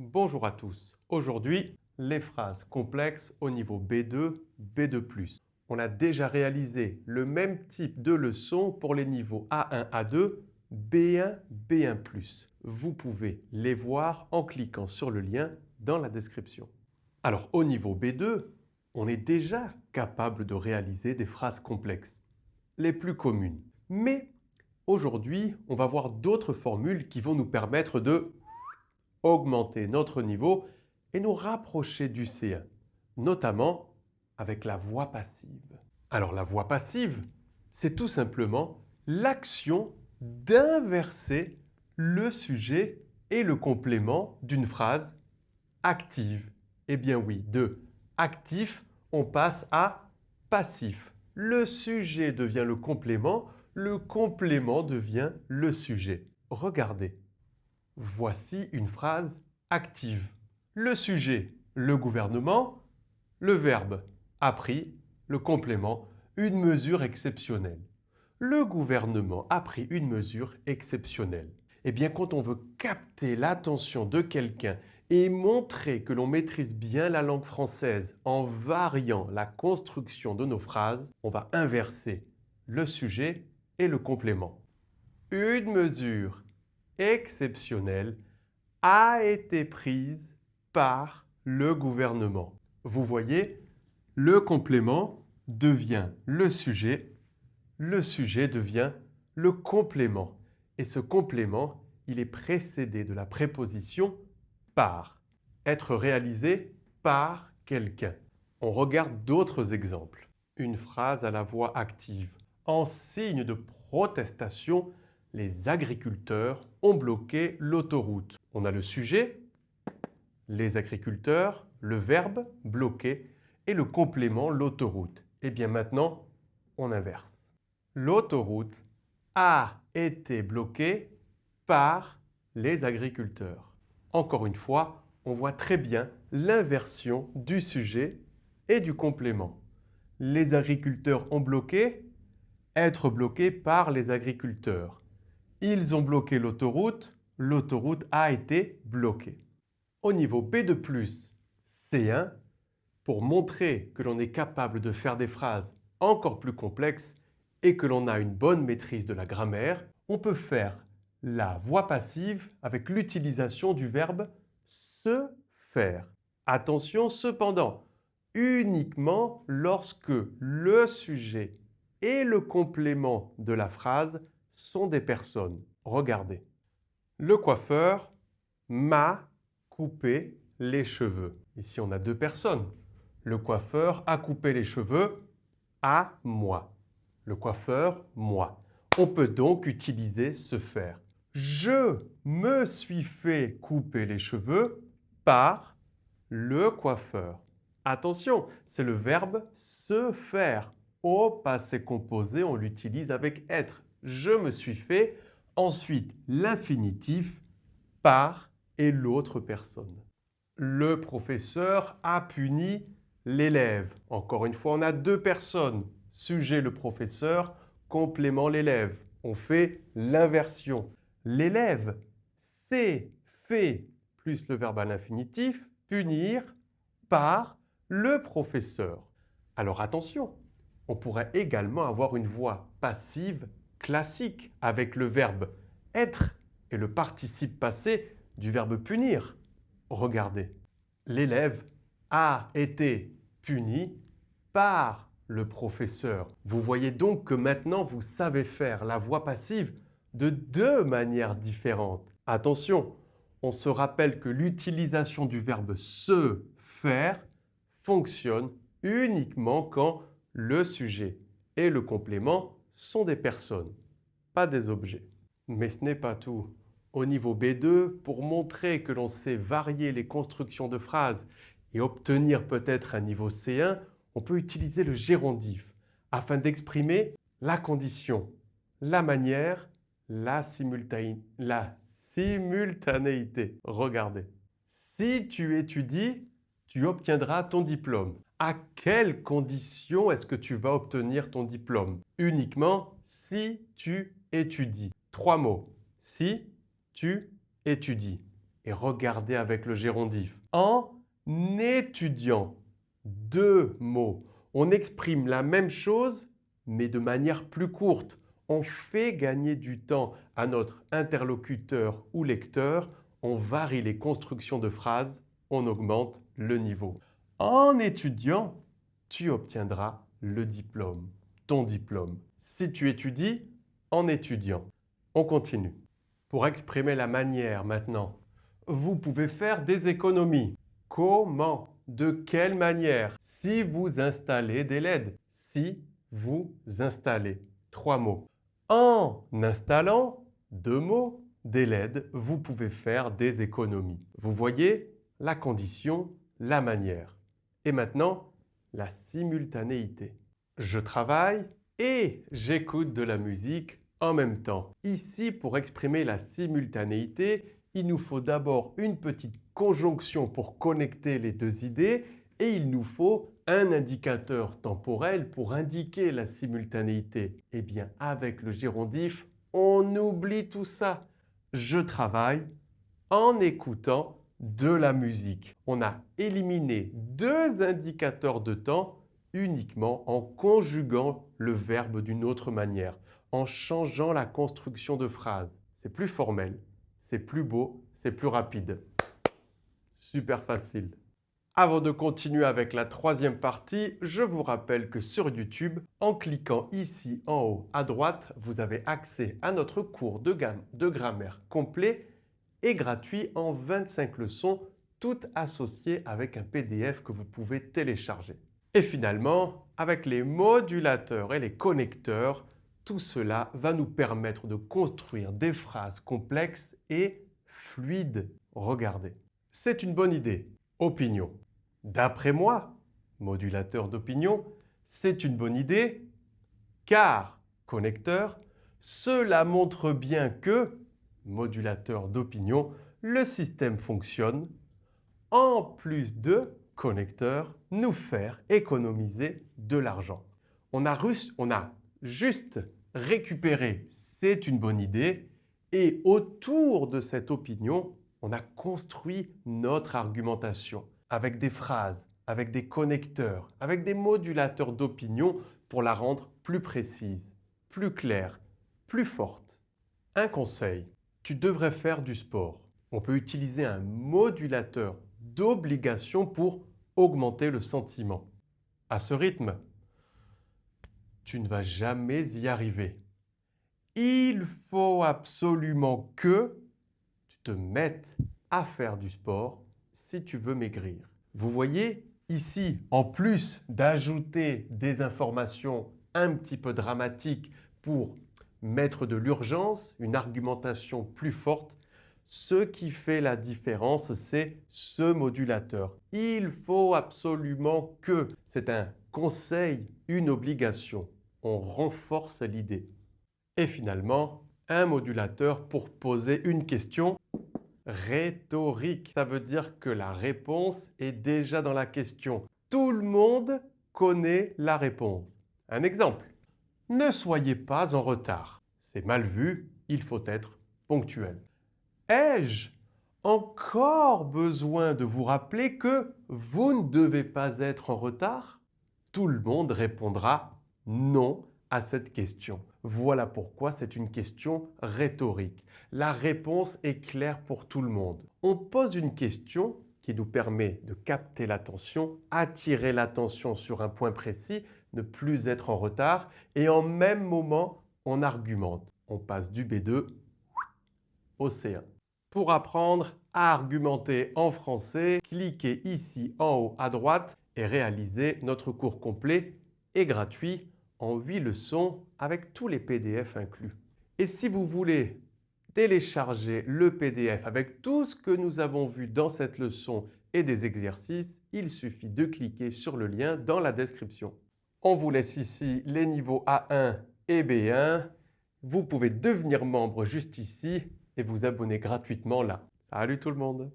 Bonjour à tous. Aujourd'hui, les phrases complexes au niveau B2, B2+. On a déjà réalisé le même type de leçon pour les niveaux A1, A2, B1, B1+. Vous pouvez les voir en cliquant sur le lien dans la description. Alors au niveau B2, on est déjà capable de réaliser des phrases complexes, les plus communes. Mais aujourd'hui, on va voir d'autres formules qui vont nous permettre de augmenter notre niveau et nous rapprocher du C1, notamment avec la voix passive. Alors la voix passive, c'est tout simplement l'action d'inverser le sujet et le complément d'une phrase active. Eh bien oui, de actif, on passe à passif. Le sujet devient le complément devient le sujet. Regardez. Voici une phrase active. Le sujet, le gouvernement, le verbe a pris, le complément, une mesure exceptionnelle. Le gouvernement a pris une mesure exceptionnelle. Eh bien, quand on veut capter l'attention de quelqu'un et montrer que l'on maîtrise bien la langue française en variant la construction de nos phrases, on va inverser le sujet et le complément. Une mesure exceptionnelle a été prise par le gouvernement. Vous voyez, le complément devient le sujet devient le complément. Et ce complément, il est précédé de la préposition par. Être réalisé par quelqu'un. On regarde d'autres exemples. Une phrase à la voix active. En signe de protestation, les agriculteurs ont bloqué l'autoroute. On a le sujet, les agriculteurs, le verbe bloquer et le complément l'autoroute. Et bien maintenant, on inverse. L'autoroute a été bloquée par les agriculteurs. Encore une fois, on voit très bien l'inversion du sujet et du complément. Les agriculteurs ont bloqué, être bloqué par les agriculteurs. Ils ont bloqué l'autoroute a été bloquée. Au niveau B2+, C1, pour montrer que l'on est capable de faire des phrases encore plus complexes et que l'on a une bonne maîtrise de la grammaire, on peut faire la voix passive avec l'utilisation du verbe se faire. Attention cependant, uniquement lorsque le sujet et le complément de la phrase sont des personnes. Regardez. Le coiffeur m'a coupé les cheveux. Ici, on a deux personnes. Le coiffeur a coupé les cheveux à moi. Le coiffeur, moi. On peut donc utiliser se faire. Je me suis fait couper les cheveux par le coiffeur. Attention, c'est le verbe se faire. Au passé composé, on l'utilise avec être. Je me suis fait. Ensuite, l'infinitif par et l'autre personne. Le professeur a puni l'élève. Encore une fois, on a deux personnes. Sujet le professeur, complément l'élève. On fait l'inversion. L'élève s'est fait plus le verbe à l'infinitif, punir par le professeur. Alors attention, on pourrait également avoir une voix passive classique avec le verbe être et le participe passé du verbe punir. Regardez, l'élève a été puni par le professeur. Vous voyez donc que maintenant vous savez faire la voix passive de deux manières différentes. Attention, on se rappelle que l'utilisation du verbe se faire fonctionne uniquement quand le sujet et le complément sont des personnes, pas des objets. Mais ce n'est pas tout. Au niveau B2, pour montrer que l'on sait varier les constructions de phrases et obtenir peut-être un niveau C1, on peut utiliser le gérondif afin d'exprimer la condition, la manière, la simultanéité. Regardez. Si tu étudies, tu obtiendras ton diplôme. À quelles conditions est-ce que tu vas obtenir ton diplôme? Uniquement si tu étudies. Trois mots. Si tu étudies. et regardez avec le gérondif. En étudiant, 2 mots. On exprime la même chose, mais de manière plus courte. On fait gagner du temps à notre interlocuteur ou lecteur, on varie les constructions de phrases, on augmente le niveau. En étudiant, tu obtiendras le diplôme, ton diplôme. Si tu étudies, en étudiant. On continue. Pour exprimer la manière maintenant, vous pouvez faire des économies. Comment? De quelle manière? Si vous installez des LED. Si vous installez. 3 mots. En installant 2 mots, des LED, vous pouvez faire des économies. Vous voyez la condition, la manière. Et maintenant, la simultanéité. Je travaille et j'écoute de la musique en même temps. Ici, pour exprimer la simultanéité, il nous faut d'abord une petite conjonction pour connecter les deux idées et il nous faut un indicateur temporel pour indiquer la simultanéité. Eh bien, avec le gérondif, on oublie tout ça. Je travaille en écoutant de la musique. On a éliminé 2 indicateurs de temps uniquement en conjuguant le verbe d'une autre manière, en changeant la construction de phrase. C'est plus formel, c'est plus beau, c'est plus rapide. Super facile. Avant de continuer avec la 3e partie, je vous rappelle que sur YouTube, en cliquant ici en haut à droite, vous avez accès à notre cours de grammaire complet et gratuit en 25 leçons, toutes associées avec un PDF que vous pouvez télécharger. Et finalement, avec les modulateurs et les connecteurs, tout cela va nous permettre de construire des phrases complexes et fluides. Regardez, c'est une bonne idée. Opinion. D'après moi, modulateur d'opinion, c'est une bonne idée car, connecteur, cela montre bien que, modulateur d'opinion, le système fonctionne en plus de connecteur, nous faire économiser de l'argent. On a juste récupéré c'est une bonne idée et autour de cette opinion, on a construit notre argumentation avec des phrases, avec des connecteurs, avec des modulateurs d'opinion pour la rendre plus précise, plus claire, plus forte. Un conseil, tu devrais faire du sport. On peut utiliser un modulateur d'obligation pour augmenter le sentiment. À ce rythme, tu ne vas jamais y arriver. Il faut absolument que tu te mettes à faire du sport si tu veux maigrir. Vous voyez, ici, en plus d'ajouter des informations un petit peu dramatiques pour mettre de l'urgence, une argumentation plus forte, ce qui fait la différence, c'est ce modulateur. Il faut absolument que, c'est un conseil, une obligation. On renforce l'idée. Et finalement, un modulateur pour poser une question rhétorique. Ça veut dire que la réponse est déjà dans la question. Tout le monde connaît la réponse. Un exemple. Ne soyez pas en retard. C'est mal vu, il faut être ponctuel. Ai-je encore besoin de vous rappeler que vous ne devez pas être en retard? Tout le monde répondra non à cette question. Voilà pourquoi c'est une question rhétorique. La réponse est claire pour tout le monde. On pose une question qui nous permet de capter l'attention, attirer l'attention sur un point précis, ne plus être en retard et en même moment, on argumente. On passe du B2 au C1. Pour apprendre à argumenter en français, cliquez ici en haut à droite et réalisez notre cours complet et gratuit en 8 leçons avec tous les PDF inclus. Et si vous voulez télécharger le PDF avec tout ce que nous avons vu dans cette leçon et des exercices, il suffit de cliquer sur le lien dans la description. On vous laisse ici les niveaux A1 et B1. Vous pouvez devenir membre juste ici et vous abonner gratuitement là. Salut tout le monde!